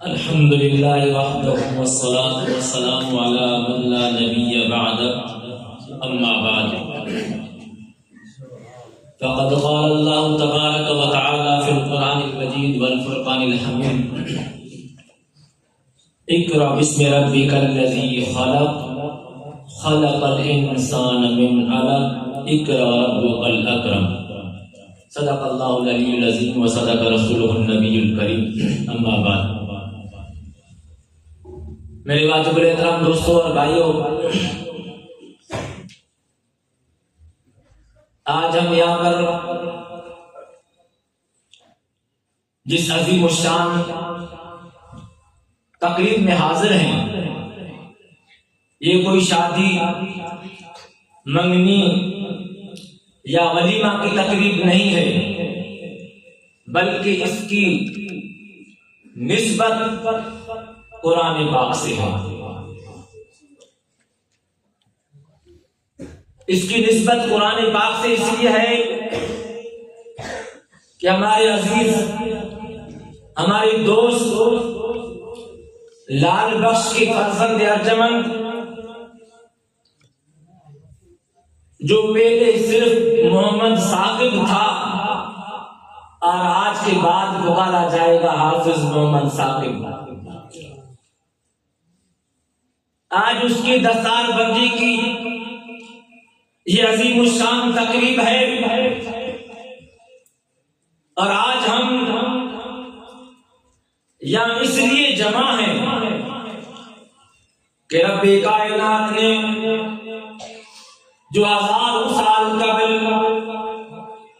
الحمد لله وحده والصلاة والسلام على من لا نبي بعده أما بعد فقد قال الله تبارك وتعالى في القرآن المجيد والفرقان الحميد اقرأ باسم ربك الذي خلق خلق الإنسان من علق اقرأ ربك الأكرم صدق الله العلي العظيم وصدق رسوله النبي الكريم أما بعد. میرے واجب احترام دوستوں اور بھائیوں، آج ہم یہاں پر جس عظیم الشان تقریب میں حاضر ہیں، یہ کوئی شادی، منگنی یا ولیمہ کی تقریب نہیں ہے، بلکہ اس کی نسبت قرآن پاک سے ہے. اس کی نسبت قرآن پاک سے اس لیے ہے کہ ہمارے عزیز، ہمارے دوست لال بخش کے فرزند ارجمند، جو پہلے صرف محمد ثاقب تھا اور آج کے بعد پکارا جائے گا حافظ محمد ثاقب، آج اس کی دستار بندی کی یہ عظیم الشان تقریب ہے. اور آج ہم یہاں اس لیے جمع ہیں کہ رب کائنات نے جو ہزاروں سال قبل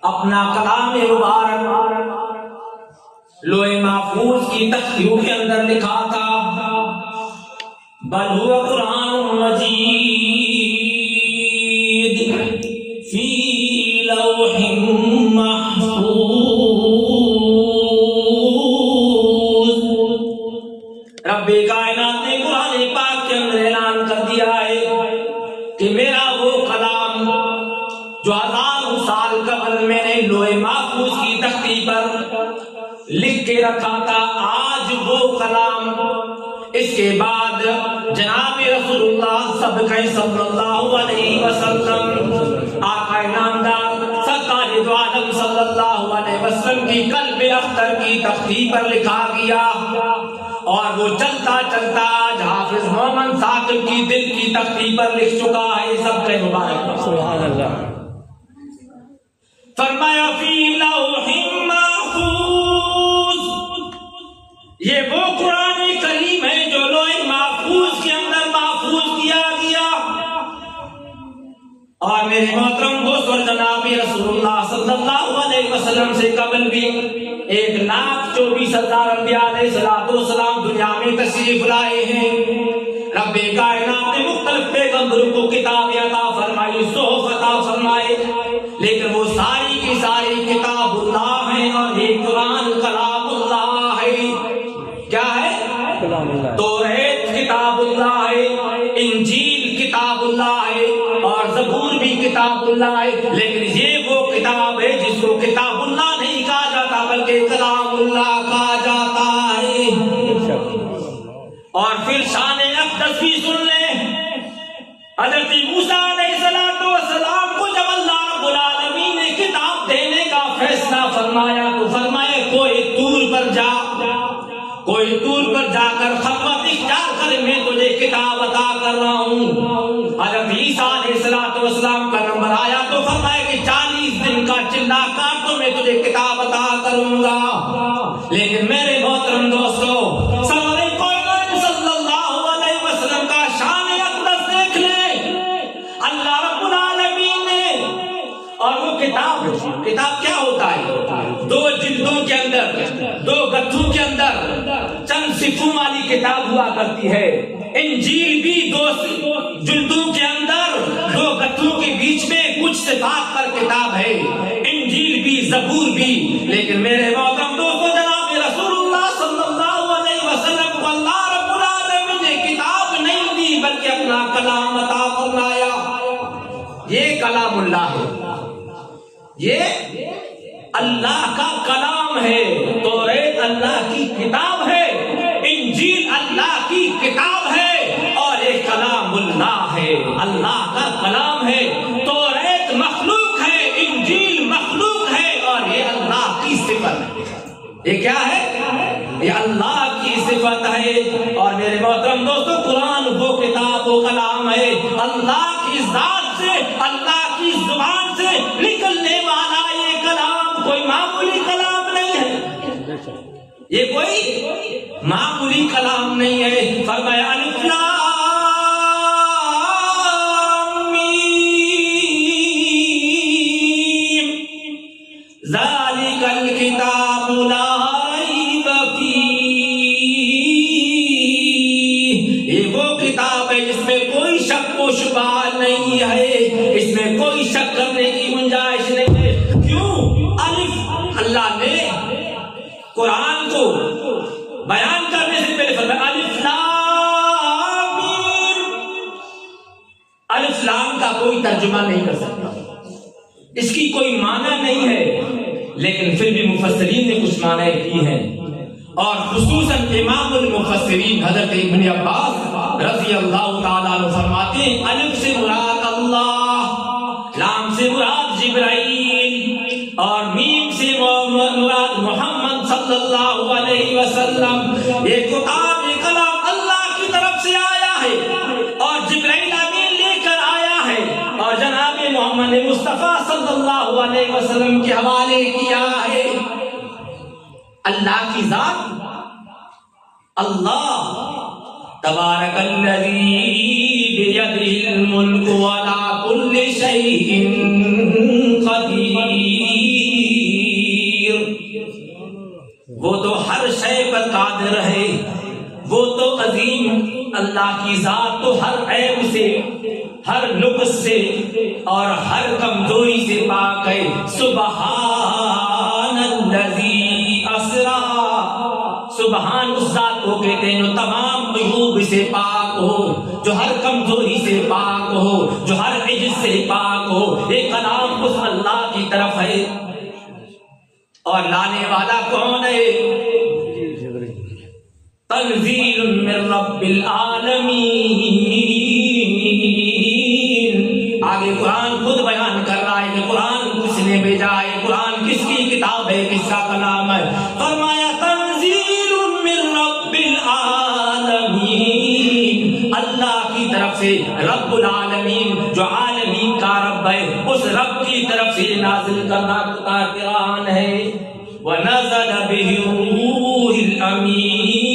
اپنا کلام مبارک لوح محفوظ کی تختیوں کے اندر لکھا تھا، بل هو قرآن مجید فی لوح محفوظ. رب کائنات نے قرآن پاک کے اندر اعلان کر دیا ہے کہ میرا وہ کلام جو ہزاروں سال قبل میں نے لوح محفوظ کی تختی پر لکھ کے رکھا تھا، آج وہ کلام اس کے بعد جناب رسول اللہ صلی اللہ علیہ وسلم، آقا نامدار سرکار دو عالم صلی اللہ علیہ وسلم کی قلب اختر کی تختی پر لکھا گیا، اور وہ چلتا چلتا آج حافظ محمد ثاقب کی دل کی تختی پر لکھ چکا ہے. سب کے مبارک سبحان اللہ. فرمایا فی لوح محفوظ، یہ وہ قرآن کریم ہے جو لوح محفوظ کے اندر محفوظ کیا گیا. اور میرے محترم دوست اور جناب رسول اللہ صلی اللہ علیہ وسلم سے قبل بھی 1,24,000 انبیاء علیہ السلام دنیا میں تشریف لائے ہیں. رب کائنات نے مختلف پیغمبروں کو کتابیں عطا فرمائی، صحف عطا فرمائے، لیکن وہ ساری کی ساری کتاب اللہ ہیں، اور یہ قرآن کلام اللہ ہے. کیا ہے؟ توریت کتاب اللہ ہے، انجیل کتاب اللہ ہے، اور زبور بھی کتاب اللہ ہے. لیکن یہ وہ کتاب ہے جس کو کتاب اللہ نہیں کہا جاتا بلکہ کلام اللہ کہا جاتا ہے. اور پھر شان اقدس بھی سن لیں. حضرت موسیٰ علیہ السلام کو جب اللہ رب العالمین نے کتاب دینے کا فیصلہ فرمایا تو فرمایا کوئی طور پر جا کر خلوت اختیار کر، میں تجھے کتاب عطا کر رہا ہوں. حضرت عیسیٰ علیہ السلام کا نمبر آیا تو فرمایا کہ 40 دن کا چلا کاٹ تو میں تجھے کتاب عطا کروں گا. لیکن میرے محترم دوستو، سرور کائنات صلی اللہ علیہ وسلم کا شان اقدس دیکھ لیں. اللہ رب العالمین نے، اور وہ کتاب کیا ہوتا ہے؟ 2 جلدوں کے اندر، 2 گتھوں کے اندر چند صفوں والی کتاب ہوا کرتی ہے. انجیل بھی 2 جلدوں کے اندر 2 گتھوں کے بیچ میں کچھ صفات پر کتاب ہے. انجیل بھی، زبور بھی. لیکن میرے محترم دوستو، جناب رسول اللہ صلی اللہ علیہ وسلم کو اللہ رب العالمین نے کتاب نہیں دی بلکہ اپنا کلام عطا فرمایا. یہ کلام اللہ ہے. یہ اللہ کا کلام ہے، توریت اللہ کی کتاب ہے، انجیل اللہ کی کتاب ہے، اور یہ کلام اللہ ہے، اللہ کا کلام ہے۔ توریت مخلوق ہے، انجیل مخلوق ہے، اور یہ اللہ کی صفت ہے۔ یہ کیا ہے؟ یہ اللہ کی صفت ہے۔ اور میرے محترم دوستو، قرآن وہ کتاب و کلام ہے، اللہ کی ذات سے، اللہ کی زبان سے نکلنے والا یہ کلام کوئی معمولی کلام نہیں ہے، یہ کوئی معمولی کلام نہیں ہے۔ فرمایا الف لام میم ذالک الکتاب لا ریب فیہ، یہ وہ کتاب ہے جس میں کوئی شک و شبہ نہیں ہے، اس میں کوئی شک کرنے کی گنجائش نہیں ہے۔ کیوں؟ الف، اللہ نے قرآن کو بیان کرنے سے پہلے فرمایا الف لام میم۔ الف لام کا کوئی ترجمہ نہیں کر سکتا، اس کی کوئی معنی نہیں ہے، لیکن پھر بھی مفسرین نے کچھ معنی کی ہیں، اور خصوصاً امام المفسرین حضرت ابن عباس رضی اللہ تعالیٰ عنہ فرماتے ہیں الف سے مراد اللہ، لام سے مراد جبرائیل، اور میم سے مراد محمد صلی اللہ علیہ وسلم۔ یہ کتاب، یہ کلام اللہ کی طرف سے آیا ہے، اور جبرائیل امین لے کر آیا ہے، اور جناب محمد مصطفیٰ صلی اللہ علیہ وسلم کے حوالے کیا ہے۔ اللہ کی ذات اللہ، تبارک الذی بیدہ الملک وعلی کل شیء قدیر، وہ تو ہر شے پر قادر ہے، وہ تو عظیم اللہ کی ذات تو ہر عیب سے، ہر نقص سے اور ہر کمزوری سے پاک ہے۔ سبحان الذی اسرا، سبحان اس ذات کو کہتے ہیں جو تمام عیوب سے پاک ہو، جو ہر کمزوری سے پاک ہو، جو ہر عجز سے پاک ہو۔ یہ کلام اس اللہ کی طرف ہے، اور لانے والا کون ہے؟ تنزیل من رب العالمین۔ آگے قرآن خود بیان کر رہا ہے کہ قرآن کس نے بھیجا ہے، قرآن کس کی کتاب ہے، کس کا کلام ہے۔ فرمایا تنزیل من رب العالمین، اللہ کی طرف سے، رب العالمین جو عالمین کا رب ہے، اس رب کی طرف سے نازل کرنا قرآن ہے۔ وَنَزَلَ بِهِ الرُّوحُ الْأَمِينُ،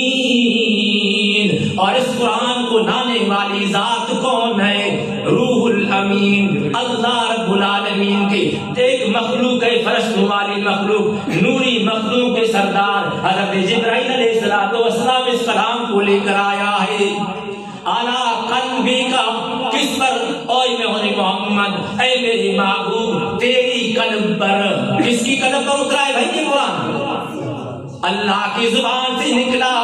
اور اس قرآن کو لانے والی ذات کون ہے؟ روح الامین، اللہ رب العالمین کی ایک مخلوق ہے، فرشتوں والی مخلوق، نوری مخلوق کے سردار حضرت جبرائیل علیہ السلام اس کلام کو لے کر آیا ہے۔ اعلیٰ قلبی کا کس پر؟ اوے میں محمد، اے میری محبوب، تیری قلب پر۔ کس کی قلب پر اترا ہے بھائی یہ قرآن؟ اللہ کی زبان سے نکلا،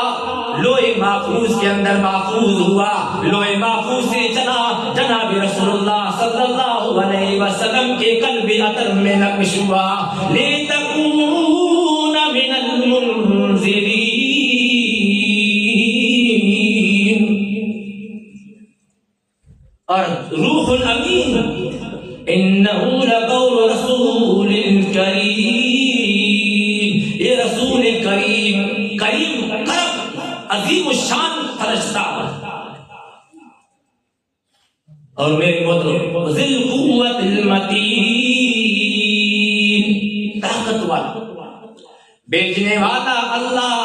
لوح محفوظ کے اندر محفوظ ہوا، لوح محفوظ سے چلا، جناب رسول اللہ صلی اللہ علیہ وسلم کے قلب عطر میں نقش ہوا۔ لِتَكُونَ مِنَ الْمُنذِرِينَ، اور روح الامین، انہ لقول رسول کریم، یہ رسول کریم، کریم کرم، عظیم الشان فرشتہ، اور میرے محترم ذی القوت المتین، طاقت والا، بیچنے والا اللہ،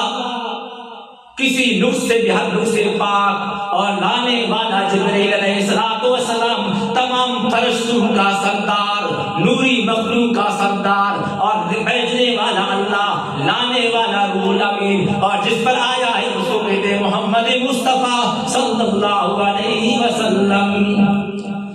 کسی نقص سے بھی ہر نقص سے پاک، اور لانے والا جبرائیل علیہ السلام، تمام فرشتوں کا سردار، نوری مخلوق کا سردار، اور بھیجنے والا اللہ، لانے والا روح الامین، اور جس پر آیا ہے اس کو کہتے ہیں محمد مصطفیٰ صلی اللہ علیہ وسلم۔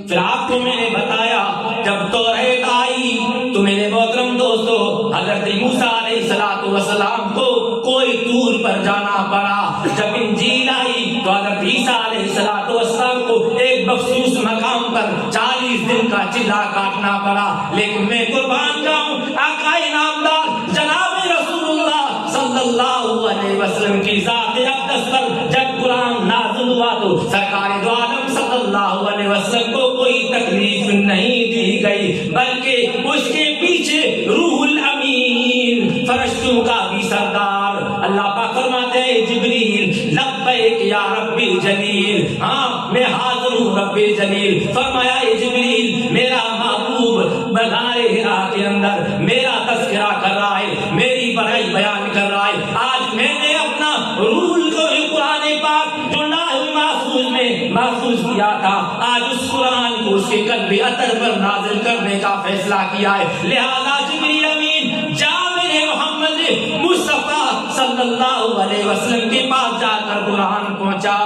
پھر آپ کو میں نے بتایا جب توریت آئی تو میرے محترم دوستو حضرت موسیٰ علیہ السلام کو کوئی طور پر جانا پڑا، جب انجیل آئی تو حضرت عیسیٰ علیہ السلام کو ایک بخش اس مقام پر 40 دن کا چلا کاٹنا پڑا، لیکن میں قربان جاؤں آقا نامدار جناب رسول اللہ صلی اللہ علیہ وسلم کی ذات اقدس پر جب قرآن نازل ہوا تو سرکار دو عالم صلی اللہ علیہ وسلم کو کوئی تکلیف نہیں دی گئی، بلکہ اس کے پیچھے روح الامین فرشتوں کا بھی سردار اللہ پاک فرماتے ہیں جبریل لبیک یا ربی جلیل، ہاں میں حاضر ہوں ربی جلیل۔ فرمایا اے جبریل میرا محبوب مغار حرا کے اندر میرا تذکرہ کر رہا ہے، میری بڑائی بیان کر رہا ہے۔ آج میں نے اپنا رول کو قرآن پاک جو لاہ محفوظ میں محفوظ کیا تھا، آج اس قرآن کو اس کے قلب اطہر پر نازل کرنے کا فیصلہ کیا ہے۔ لہذا جبریل امین جا میرے محمد مصطفیٰ صلی اللہ علیہ وسلم کے پاس جا کر قرآن پہنچا،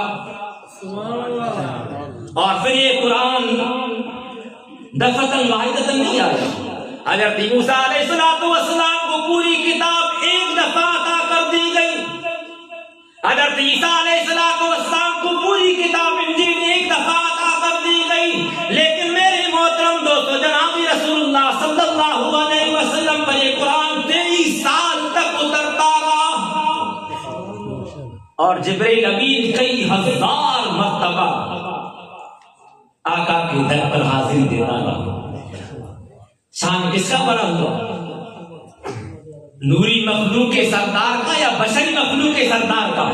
اور پھر یہ قرآن دفعتاً واحدتاً نہیں آیا۔ حضرت موسیٰ علیہ السلام کو پوری کتاب ایک دفعہ عطا کر دی گئی، حضرت عیسیٰ علیہ السلام کو پوری کتاب انجیل ایک دفعہ عطا کر دی گئی، لیکن میرے محترم دوستو جناب رسول اللہ صلی اللہ علیہ وسلم پر یہ قرآن 23 سال تک اترتا رہا، اور جبریل امین کئی ہزار مرتبہ آقا کے در پر حاضری دیتا رہا۔ شان کس کا بڑا ہوا؟ نوری مخلوق کے سردار کا یا بشری مخلوق کے سردار کا؟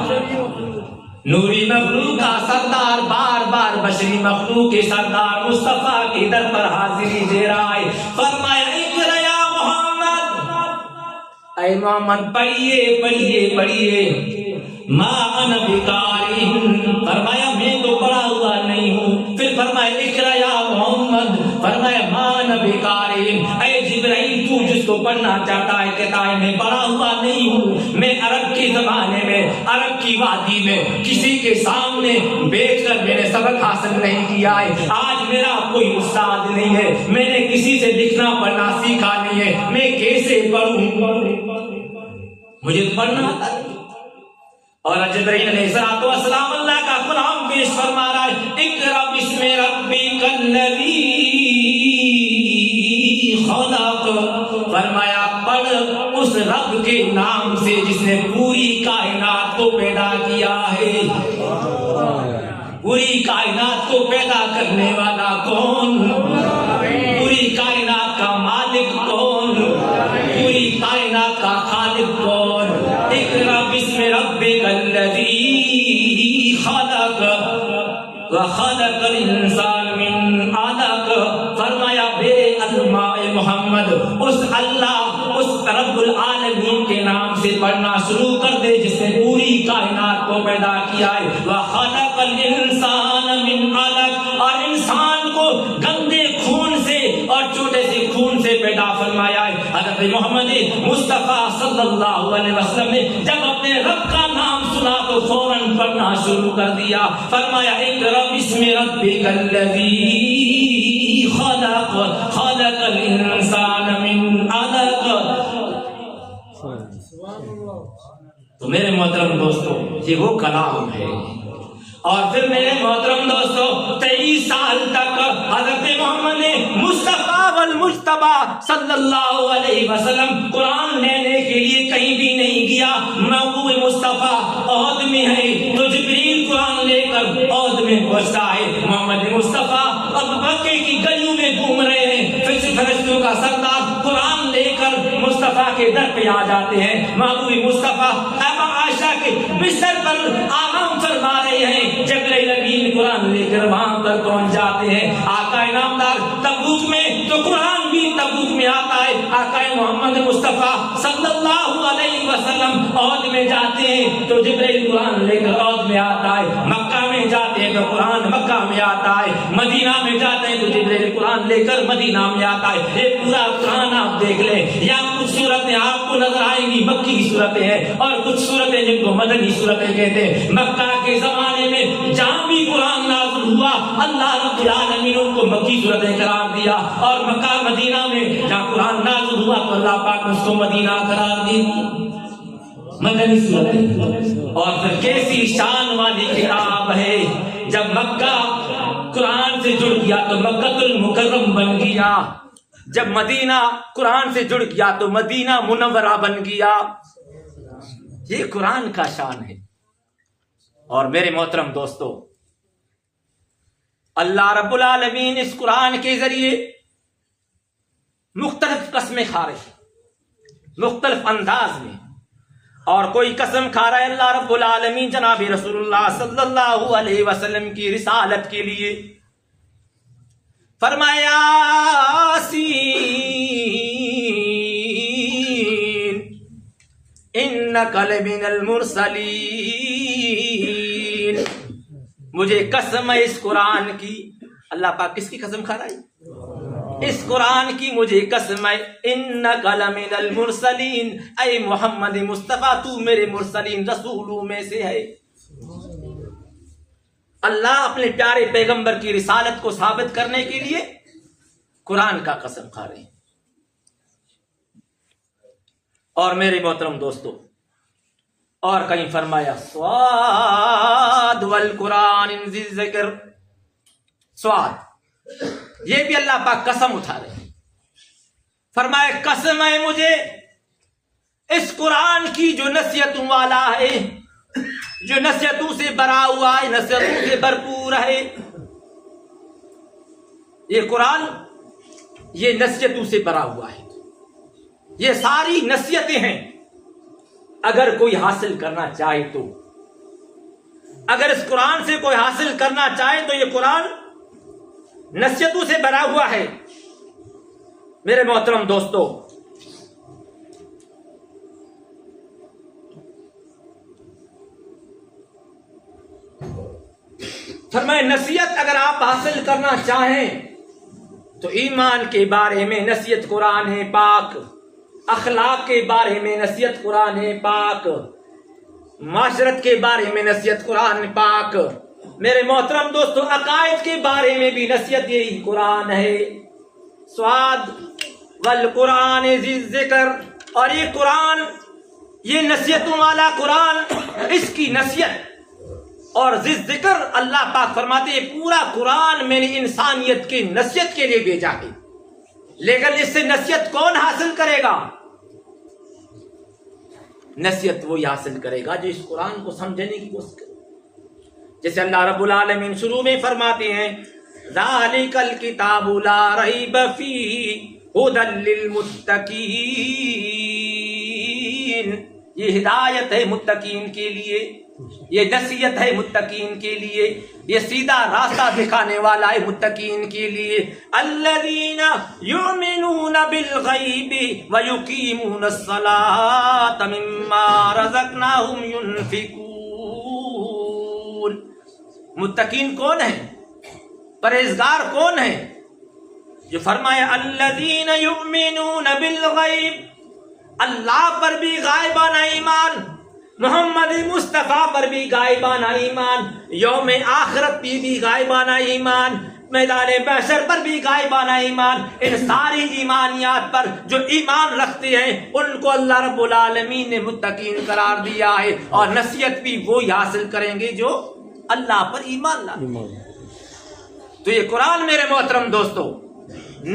نوری مخلوق کا سردار بار بار بشری مخلوق کے سردار مصطفیٰ کے در پر حاضری دے رہا ہے۔ فرمایا اقرا یا محمد، اے محمد پڑھیے پڑھیے پڑھیے، ما انا بقاری، فرمایا میں تو پڑھا ہوا نہیں ہوں۔ پھر فرمایا اقرا یا محمد، فرمایا ما انا بقاری، اے جبرائیل تو جس کو پڑھنا چاہتا ہے کہتا ہے میں پڑھا ہوا نہیں ہوں، میں عرب کے زمانے میں عرب کی وادی میں کسی کے سامنے بیٹھ کر میں نے سبق حاصل نہیں کیا ہے، آج میرا کوئی استاد نہیں ہے، میں نے کسی سے لکھنا پڑھنا سیکھا نہیں ہے، میں کیسے پڑھوں؟ مجھے پڑھنا آتا ہے۔ اور جبرائیل علیہ السلام اللہ کا کلام پیش فرما رہا ہے، اقرا بسم ربک الذی خلق، فرمایا پڑھ اس رب کے نام سے جس نے پوری کائنات کو پیدا کیا ہے۔ پوری کائنات کو پیدا کرنے والا کون؟ پوری کائنات کا مالک کون؟ پوری کائنات کا خالق کون؟ اقرا بسم ربک الذی خلق وخلق الانسان من علق، فرمایا بے الماء محمد اس اللہ اس رب العالمین کے نام سے پڑھنا شروع کر دے جس نے پوری کائنات کو پیدا کیا ہے۔ وخلق الانسان من علق، اور انسان کو گندے خون سے اور چھوٹے سے خون سے پیدا فرمایا ہے۔ حضرت محمد مصطفیٰ صلی اللہ علیہ وسلم نے جب اپنے رب کا نام سنا تو فوراً پڑھنا شروع کر دیا۔ فرمایا اقرا بسم ربک الذی خلق خلق الانسان من علق۔ تو میرے محترم دوستو یہ وہ کلام ہے، اور پھر میرے محترم دوستو 23 سال تک حضرت محمد مصطفیٰ والمجتبیٰ صلی اللہ علیہ وسلم قرآن لینے کے لیے کہیں بھی نہیں گیا۔ محبوب مصطفیٰ عہد میں ہے تو جبریل قرآن لے کر عہد میں پہنچتا ہے، محمد مصطفیٰ اب مکے کی گلیوں میں گھوم رہے ہیں، پھر فرشتوں کا سردار قرآن لے کر مصطفیٰ کے در پہ آ جاتے ہیں۔ محبوب مصطفیٰ ابا عائشہ کے بستر پر آرام فرما رہے ہیں، جبرائیل امین قرآن لے کر وہاں پر پہنچ جاتے ہیں۔ آقا نامدار تبوک میں تو قرآن بھی تبوک میں آتا ہے، آقا محمد مصطفیٰ صلی اللہ علیہ وسلم عہد میں جاتے ہیں تو جبرائیل قرآن لے کر عہد میں آتا ہے، مکہ میں جاتے ہیں تو قرآن مکہ میں آتا ہے، مدینہ میں جاتے ہیں تو جبرائیل قرآن لے کر مدینہ میں آتا ہے۔ یہ پورا قرآن آپ دیکھ لیں، یہاں کچھ صورتیں آپ کو نظر آئیں گی مکی کی صورتیں ہیں، اور کچھ صورتیں جن کو مدنی صورتیں کہتے ہیں۔ مکہ کے زمانے میں جہاں بھی قرآن نازل ہوا اللہ رب العالمین ان کو مکی صورتیں قرار دیا، اور مکہ مدینہ میں جہاں قرآن نازل ہوا تو اللہ پاک نے اس کو مدینہ قرار دی مدنی صورتیں۔ اور پھر کیسی شان والی کتاب ہے، جب مکہ قرآن سے جڑ گیا تو مکۃ المکرم بن گیا، جب مدینہ قرآن سے جڑ گیا تو مدینہ منورہ بن گیا۔ یہ قرآن کا شان ہے۔ اور میرے محترم دوستو، اللہ رب العالمین اس قرآن کے ذریعے مختلف قسمیں کھا رہے ہیں، مختلف انداز میں، اور کوئی قسم کھا رہا ہے اللہ رب العالمین جناب رسول اللہ صلی اللہ علیہ وسلم کی رسالت کے لیے۔ فرمایا یاسین انک لمن المرسلین، مجھے قسم ہے اس قرآن کی، اللہ پاک کس کی قسم کھا رہا ہے؟ اس قرآن کی مجھے قسم ہے، انک لمن المرسلین، اے محمد مصطفیٰ تو میرے مرسلین رسولوں میں سے ہے۔ اللہ اپنے پیارے پیغمبر کی رسالت کو ثابت کرنے کے لیے قرآن کا قسم کھا رہے ہیں۔ اور میرے محترم دوستو، اور کہیں فرمایا صاد والقرآن ذی الذکر، صاد، یہ بھی اللہ پاک قسم اٹھا رہے ہیں۔ فرمایا قسم ہے مجھے اس قرآن کی جو نصیحتوں والا ہے، جو نصیحتوں سے بھرا ہوا ہے، نصیحتوں سے بھرپور ہے۔ یہ قرآن یہ نصیحتوں سے بھرا ہوا ہے، یہ ساری نصیحتیں ہیں۔ اگر کوئی حاصل کرنا چاہے تو، اگر اس قرآن سے کوئی حاصل کرنا چاہے تو یہ قرآن نصیحتوں سے بھرا ہوا ہے۔ میرے محترم دوستو، فرمائے نصیحت اگر آپ حاصل کرنا چاہیں تو ایمان کے بارے میں نصیحت قرآن ہے پاک، اخلاق کے بارے میں نصیحت قرآن ہے پاک، معاشرت کے بارے میں نصیحت قرآن پاک، میرے محترم دوستو عقائد کے بارے میں بھی نصیحت یہی قرآن ہے۔ صاد والقرآن ذی الذکر، اور یہ قرآن، یہ نصیحتوں والا قرآن، اس کی نصیحت اور ذی الذکر، اللہ پاک فرماتے ہیں پورا قرآن میں نے انسانیت کی نصیحت کے لیے بھیجا ہے، لیکن اس سے نصیحت کون حاصل کرے گا؟ نصیحت وہی حاصل کرے گا جو اس قرآن کو سمجھنے کی کوشش کرے۔ جیسے اللہ رب العالمین شروع میں فرماتے ہیں ذالک الکتاب لا ریب فیہ ھدی للمتقین، یہ ہدایت ہے متقین کے لیے، یہ نصیحت ہے متقین کے لیے، یہ سیدھا راستہ دکھانے والا ہے متقین کے لیے۔ الذین یؤمنون بالغیب ویقیمون الصلاۃ مما رزقناہم ینفقون۔ متقین کون ہیں؟ پرہیزگار کون ہیں؟ جو فرمایا الذین یؤمنون بالغیب، اللہ پر بھی غائبانہ ایمان، محمد مصطفیٰ پر بھی غائبانہ ایمان، یوم آخرت پہ بھی غائبانہ ایمان، میدان محشر پر بھی غائبانہ ایمان، ان ساری ایمانیات پر جو ایمان رکھتے ہیں ان کو اللہ رب العالمین نے متقین قرار دیا ہے، اور نصیحت بھی وہی حاصل کریں گے جو اللہ پر ایمان لاتے۔ تو یہ قرآن میرے محترم دوستو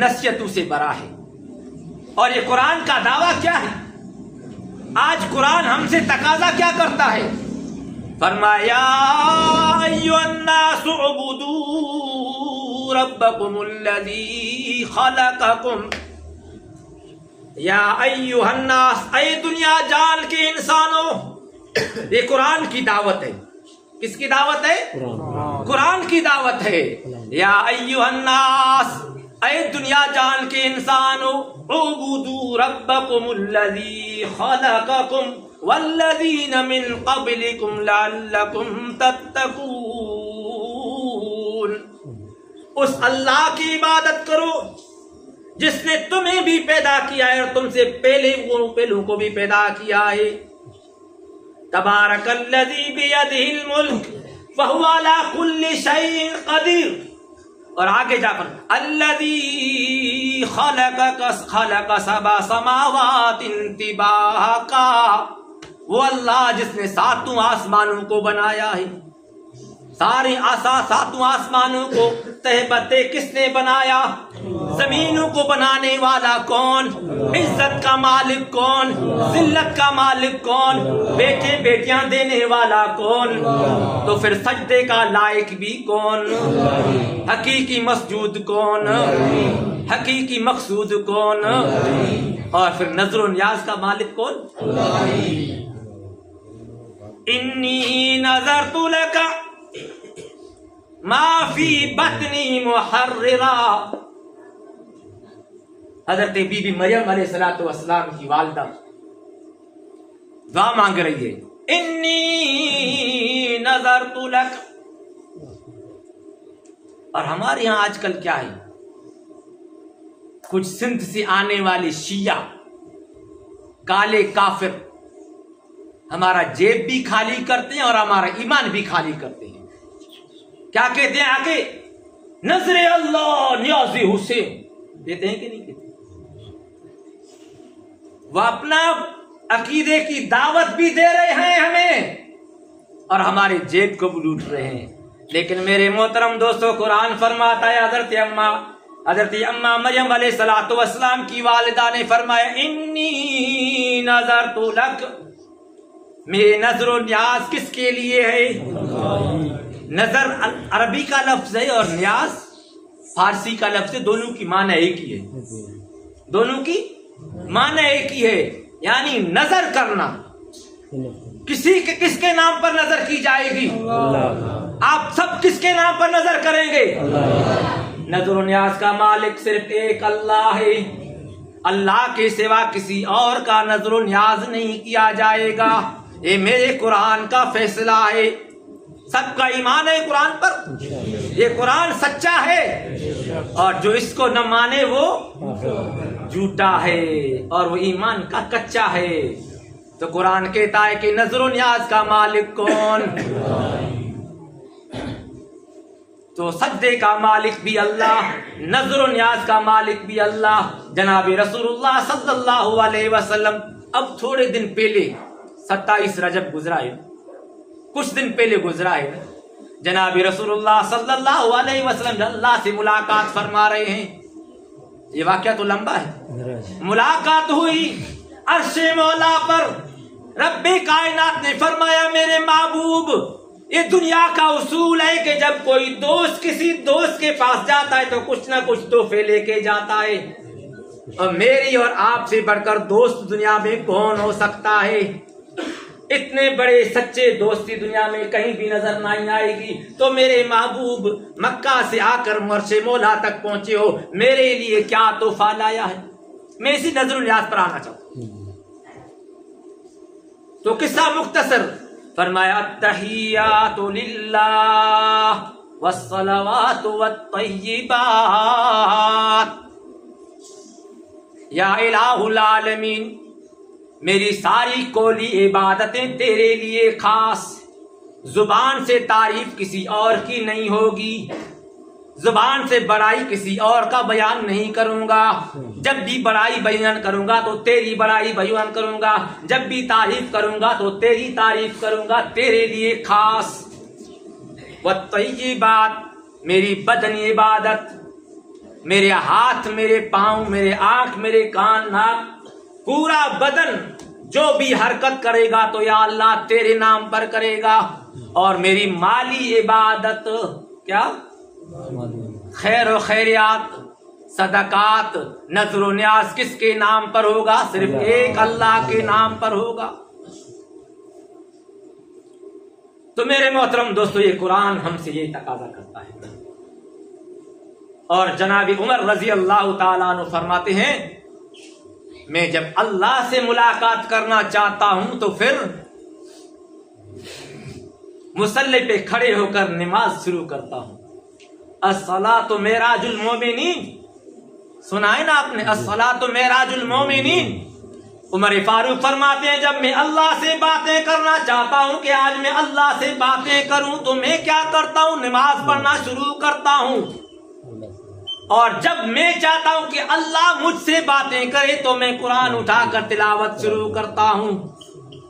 نصیحتوں سے بھرا ہے، اور یہ قرآن کا دعویٰ کیا ہے؟ آج قرآن ہم سے تقاضا کیا کرتا ہے؟ فرمایا ایھا الناس اعبدوا ربکم الذی خلقکم، یا ایھا الناس، اے دنیا جان کے انسانوں، یہ قرآن کی دعوت ہے۔ کس کی دعوت ہے؟ قرآن کی دعوت ہے۔ یا ایھا الناس، اے دنیا جان کے انسانوں، اعبدوا ربکم الذی خلقکم والذین من قبلکم لعلکم تتقون، اس اللہ کی عبادت کرو جس نے تمہیں بھی پیدا کیا ہے اور تم سے پہلوں کو بھی پیدا کیا ہے۔ تبارک الذی بیدہ الملک وہو علی کل شیء قدیر، اور آگے جا کر الذی خلق سبع سماوات طباقا، وہ اللہ جس نے ساتوں آسمانوں کو بنایا ہے، سارے ساتوں آسمانوں کو تہبتے کس نے بنایا؟ زمینوں کو بنانے والا کون؟ عزت کا مالک کون؟ ذلت کا مالک کون؟ بیٹے بیٹیاں دینے والا کون؟ تو پھر سجدے کا لائق بھی کون؟ حقیقی مسجود کون؟ حقیقی مقصود کون؟ اور پھر نظر و نیاز کا مالک کون؟ انی نظرت لک ما فی بطنی محررا. حضرت بی بی مریم علیہ السلام کی والدہ دعا مانگ رہی ہے، انی نظرت لک. اور ہمارے یہاں آج کل کیا ہے، کچھ سندھ سے آنے والے شیعہ کالے کافر ہمارا جیب بھی خالی کرتے ہیں اور ہمارا ایمان بھی خالی کرتے ہیں. کیا کہتے ہیں آگے؟ نظر اللہ نیازی حسین دیتے ہیں کہ نہیں کہتے؟ وہ اپنا عقیدے کی دعوت بھی دے رہے ہیں ہمیں اور ہمارے جیب کو بھی لوٹ رہے ہیں. لیکن میرے محترم دوستو، قرآن فرماتا ہے حضرت اماں مریم علیہ السلام کی والدہ نے فرمایا، انی نظرت لک. میرے نظر و نیاز کس کے لیے ہے؟ نظر عربی کا لفظ ہے اور نیاز فارسی کا لفظ ہے. دونوں کی معنی ایک ہی ہے، دونوں کی معنی ایک ہی ہے. یعنی نظر کرنا. کس کے نام پر نظر کی جائے گی؟ آپ سب کس کے نام پر نظر کریں گے؟ نظر و نیاز کا مالک صرف ایک اللہ ہے. اللہ کے سوا کسی اور کا نظر و نیاز نہیں کیا جائے گا. یہ میرے قرآن کا فیصلہ ہے. سب کا ایمان ہے قرآن پر. یہ قرآن سچا ہے اور جو اس کو نہ مانے وہ جھوٹا ہے اور وہ ایمان کا کچا ہے. تو قرآن کہتا ہے کہ نظر و نیاز کا مالک کون؟ تو سجدے کا مالک بھی اللہ، نظر و نیاز کا مالک بھی اللہ. جناب رسول اللہ صلی اللہ علیہ وسلم اب تھوڑے دن پہلے 27 رجب گزرا ہے، کچھ دن پہلے گزرا ہے. جناب رسول اللہ صلی اللہ علیہ وسلم اللہ سے ملاقات فرما رہے ہیں. یہ واقعہ تو لمبا ہے. ملاقات ہوئی عرش مولا پر. رب کائنات نے فرمایا، میرے محبوب، یہ دنیا کا اصول ہے کہ جب کوئی دوست کسی دوست کے پاس جاتا ہے تو کچھ نہ کچھ تحفے لے کے جاتا ہے. اور میری اور آپ سے بڑھ کر دوست دنیا میں کون ہو سکتا ہے؟ اتنے بڑے سچے دوستی دنیا میں کہیں بھی نظر نہیں آئے گی. تو میرے محبوب مکہ سے آ کر عرش مولا تک پہنچے ہو، میرے لیے کیا تحفہ لایا ہے؟ میں اسی نظر و نیاز پر آنا چاہتا ہوں. تو قصہ مختصر فرمایا، التحیات للہ والصلوات والطیبات. یا الہ العالمین، میری ساری کولی عبادتیں تیرے لیے خاص. زبان سے تعریف کسی اور کی نہیں ہوگی، زبان سے بڑائی کسی اور کا بیان نہیں کروں گا. جب بھی بڑائی بیان کروں گا تو تیری بڑائی بیان کروں گا، جب بھی تعریف کروں گا تو تیری تعریف کروں گا، تیرے لیے خاص. والطیبات، میری بدنی عبادت، میرے ہاتھ، میرے پاؤں، میرے آنکھ، میرے کان، ناک، پورا بدن جو بھی حرکت کرے گا تو یا اللہ تیرے نام پر کرے گا. اور میری مالی عبادت، کیا؟ خیر و خیریات، صدقات، نظر و نیاز کس کے نام پر ہوگا؟ صرف ایک اللہ کے نام پر ہوگا. تو میرے محترم دوستو، یہ قرآن ہم سے یہ تقاضا کرتا ہے. اور جناب عمر رضی اللہ تعالیٰ عنہ فرماتے ہیں، میں جب اللہ سے ملاقات کرنا چاہتا ہوں تو پھر مصلی پہ کھڑے ہو کر نماز شروع کرتا ہوں. الصلاۃ معراج المومنین، سنا ہے نا آپ نے؟ الصلاۃ معراج المومنین. عمر فاروق فرماتے ہیں، جب میں اللہ سے باتیں کرنا چاہتا ہوں کہ آج میں اللہ سے باتیں کروں تو میں کیا کرتا ہوں؟ نماز پڑھنا شروع کرتا ہوں. اور جب میں چاہتا ہوں کہ اللہ مجھ سے باتیں کرے تو میں قرآن اٹھا کر تلاوت شروع کرتا ہوں.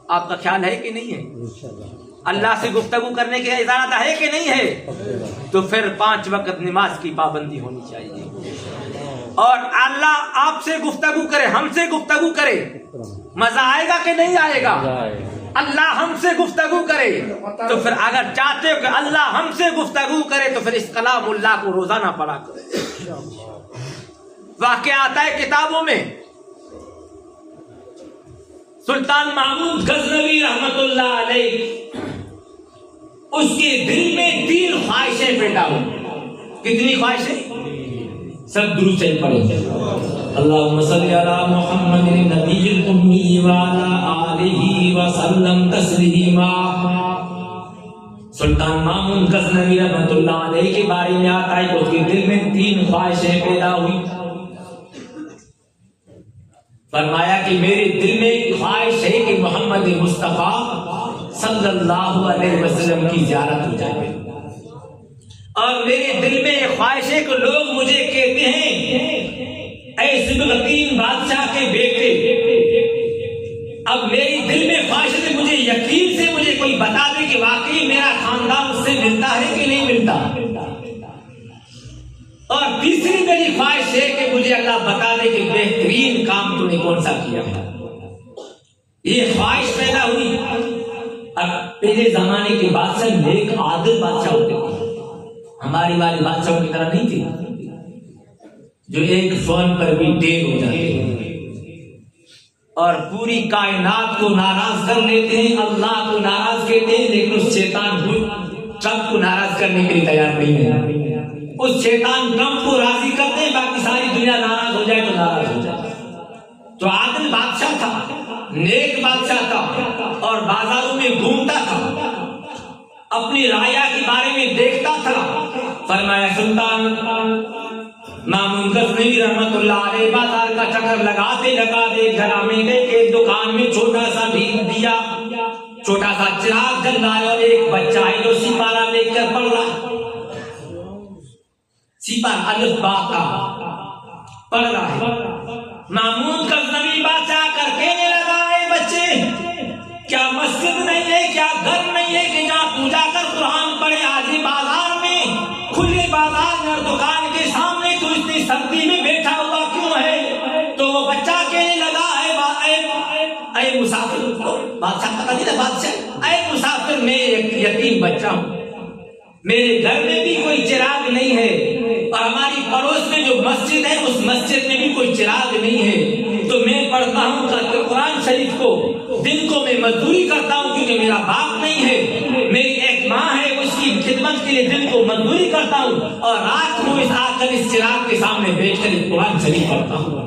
آپ کا خیال ہے کہ نہیں ہے؟ اللہ سے گفتگو کرنے کی اجازت ہے کہ نہیں ہے؟ تو پھر 5 وقت نماز کی پابندی ہونی چاہیے. اور اللہ آپ سے گفتگو کرے، ہم سے گفتگو کرے، مزہ آئے گا کہ نہیں آئے گا؟ اللہ ہم سے گفتگو کرے تو پھر اگر چاہتے ہو کہ اللہ ہم سے گفتگو کرے تو پھر اس کلام اللہ کو روزانہ پڑھا کرو. واقعہ آتا ہے کتابوں میں، سلطان محمود غزنوی رحمت اللہ علیہ، اس کے دل میں 3 خواہشیں پیدا ہوئی. کتنی خواہشیں؟ سب درود سے پڑھیں. اللہم صلی علی محمد نبی الامی وعلی آلہ وسلم تسلیما. سلطان محمود غزنوی رحمت اللہ علیہ کے بارے میں آتا ہے کہ اس کے دل میں 3 خواہشیں پیدا ہوئی. فرمایا کہ میرے دل میں ایک خواہش ہے کہ محمد مصطفیٰ صلی اللہ علیہ وسلم کی زیارت ہو جائے، اور میرے دل میں ایک خواہش ہے کہ لوگ مجھے کہتے ہیں اے سبکتین بادشاہ کے بیٹے. اب میری دل میں خواہش ہے کہ مجھے یقین سے مجھے کوئی بتا دے کہ واقعی میرا خاندان اس سے ملتا ہے کہ نہیں ملتا. اور تیسری میری خواہش ہے کہ مجھے اللہ بتا دے کہ بہترین کام تو نے کون سا کیا. یہ خواہش پیدا ہوئی. اب پہلے زمانے کے بادشاہ نیک عادل بادشاہ ہوتے تھے، ہماری والی بادشاہوں کی طرح نہیں تھی جو ایک فون پر بھی ٹیر ہو جاتے اور پوری کائنات کو ناراض کر لیتے ہیں، اللہ کو ناراض کہتے ہیں، لیکن اس شیطان ٹرمپ کو ناراض کرنے کے لیے تیار نہیں ہے. اس شیطان ٹرمپ کو راضی کرتے ہیں، باقی ساری دنیا ناراض ہو جائے تو ناراض ہو جائے. تو عادل بادشاہ تھا، نیک بادشاہ تھا، اور بازاروں میں گھومتا تھا، اپنی رعایا کے بارے میں دیکھتا تھا. فرمایا سلطان محمود غزنوی رحمت اللہ علیہ بازار کا چکر لگاتے لگاتے گھر میں گئے. ایک دکان میں چھوٹا سا دیا، چھوٹا سا چراغ جل رہا ہے، اور ایک بچہ ہے جو سپارہ لے کر پڑھ رہا ہے. سپارہ الف با کا پڑھ رہا ہے. محمود غزنوی بادشاہ کر کہنے لگا، اے بچے، کیا مسجد نہیں ہے، کیا گھر نہیں ہے کہ جہاں تو جا کر قرآن پڑھے؟ آج بازار میں، کھلے بازار میں اور دکان کے سامنے تو اتنی سردی میں بیٹھا ہوا کیوں ہے؟ تو وہ بچہ کہنے لگا، اے مسافر، بادشاہ پتہ نہیں تھا بادشاہ، اے مسافر، میں ایک یتیم بچہ ہوں، میرے گھر میں بھی کوئی چراغ نہیں ہے، اور ہماری پڑوس میں جو مسجد ہے اس مسجد میں بھی کوئی چراغ نہیں ہے. تو میں پڑھتا ہوں قرآن شریف کو، دن کو میں مزدوری کرتا ہوں کیونکہ میرا باپ نہیں ہے، میری ایک ماں ہے، اس کی خدمت کے لیے دن کو مزدوری کرتا ہوں، اور رات کو آ کر اس چراغ کے سامنے بیٹھ کر قرآن شریف پڑھتا ہوں.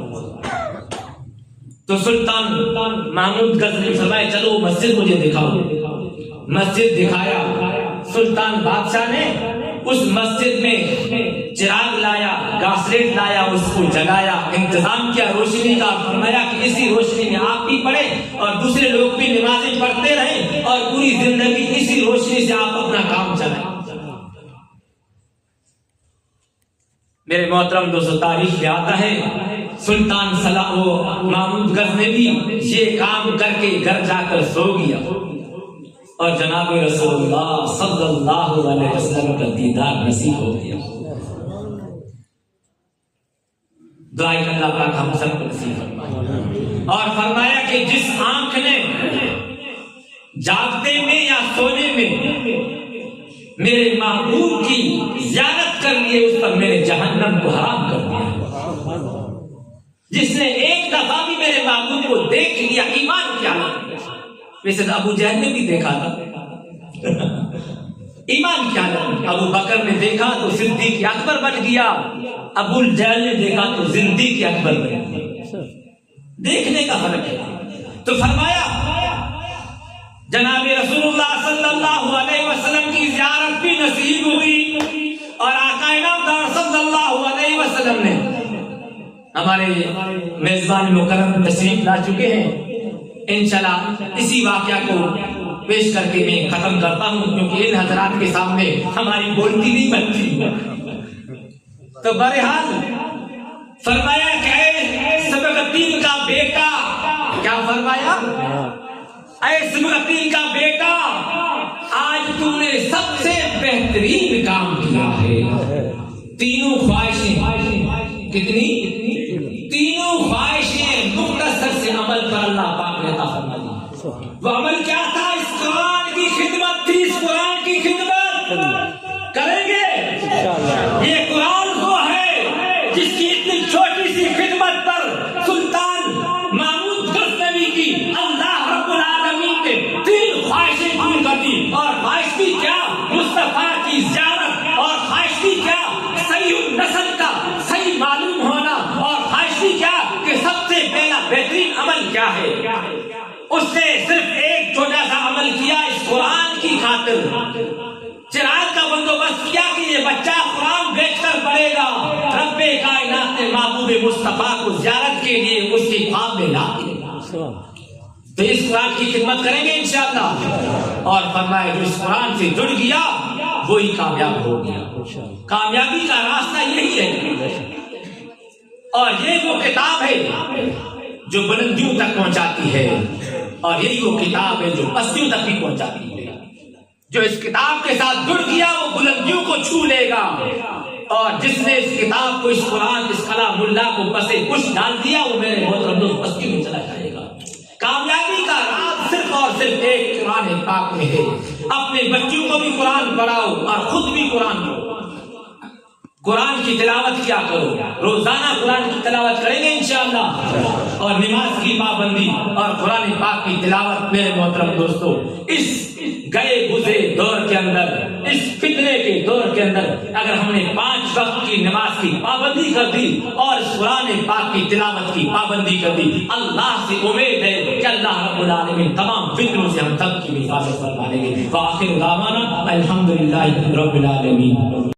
تو سلطان محمود غزنوی فرمائے چلو مسجد مجھے دکھاؤ. مسجد دکھایا. سلطان بادشاہ نے اس مسجد میں چراغ لایا، گاسلیٹ لایا، اس کو جلایا، انتظام کیا روشنی کا. فرمایا کہ اسی روشنی میں آپ بھی پڑھیں اور دوسرے لوگ بھی نمازیں پڑھتے رہیں، اور پوری زندگی اسی روشنی سے آپ اپنا کام چلائیں. میرے محترم دوستو، تاریخ میں آتا ہے سلطان محمود غزنوی یہ کام کر کے گھر جا کر سو گیا، اور جناب رسول اللہ صلی اللہ علیہ وسلم کا دیدار نصیب ہو گیا. دعائیں اللہ پاک ہم سب کو نصیب فرمائے. اور فرمایا کہ جس آنکھ نے جاگتے میں یا سونے میں میرے محبوب کی زیارت کر لیے، اس پر میرے جہنم کو حرام کر دیا. جس نے ایک دفعہ بھی میرے محبوب کو دیکھ لیا، ایمان کیا. ویسے تو ابو جہل نے بھی دیکھا تھا، ایمان کیا. ابو بکر نے دیکھا تو صدیق اکبر بن گیا، ابو جہل نے دیکھا تو زندیق اکبر بن گیا. دیکھنے کا فرق ہے. تو فرمایا جناب رسول اللہ صلی اللہ علیہ وسلم کی زیارت بھی نصیب ہوئی، اور آقا نامدار صلی اللہ علیہ وسلم نے ہمارے میزبان مکرم تشریف لا چکے ہیں. انشاءاللہ اسی واقعہ کو پیش کر کے میں ختم کرتا ہوں، کیونکہ ان حضرات کے سامنے ہماری بولتی نہیں بنتی. تو بہرحال فرمایا کہ سبکتین کا بیٹا، کیا فرمایا؟ اے سمرتی کا بیٹا، آج تم نے سب سے بہترین کام کیا ہے۔ تینوں خواہشیں کتنی؟ تینوں خواہشیں مختصر سے عمل پر اللہ پاک نے عطا فرما دی۔ وہ عمل کیا تھا؟ اس قرآن کی خدمت تھی، اس قرآن کی خدمت کریں گے۔ یہ قرآن وہ ہے جس کی اتنی چھوٹی سی خدمت پر سلطان محمود غزنوی کی اللہ رب العالمین نے 3 خواہشیں پوری کر دی۔ اور خواہش بھی کیا؟ مصطفیٰ کی زیارت، اور خواہش بھی کیا؟ صحیح نسل کا صحیح معلوم ہونا، اور خواہش بھی کیا کہ سب سے پہلا بہترین عمل کیا ہے؟ اس نے صرف ایک چھوٹا سا عمل کیا اس قرآن کی خاطر، چراغ کا بندوبست کیا کہ یہ بچہ قرآن بیچ کر پڑھے گا۔ رب کائنات نے محبوب مصطفیٰ کو زیارت کے لیے اس کے خواب میں لا دیا۔ تو اس قرآن کی خدمت کریں گے انشاءاللہ، اور فرمایا جو اس قرآن سے جڑ گیا وہی کامیاب ہو گیا۔ کامیابی کا راستہ یہی ہے، اور یہ وہ کتاب ہے جو بلندیوں تک پہنچاتی ہے، اور یہی وہ کتاب ہے جو پستیوں تک بھی پہنچاتی ہے۔ جو اس کتاب کے ساتھ جڑ گیا وہ بلندیوں کو چھو لے گا، اور جس نے اس کتاب کو، اس قرآن، اس کلام اللہ کو پسے کچھ ڈال دیا وہ میرے محترم دوست پستی میں چلا جائے گا۔ کامیابی کا راز صرف اور صرف ایک قرآن پاک میں ہے۔ اپنے بچوں کو بھی قرآن پڑھاؤ اور خود بھی قرآن پڑھو، قرآن کی تلاوت کیا کرو، روزانہ قرآن کی تلاوت کریں گے انشاءاللہ، اور نماز کی پابندی اور قرآن پاک کی تلاوت۔ میرے محترم دوستو، اس گئے گزرے دور کے اندر، اس فتنے کے دور کے اندر اگر ہم نے 5 وقت کی نماز کی پابندی کر دی اور اس قرآن پاک کی تلاوت کی پابندی کر دی، اللہ سے امید ہے کہ اللہ رب العالمین تمام فتنوں سے ہم سب کی حفاظت فرما لیں گے۔ وآخر دعوانا الحمدللہ رب العالمین۔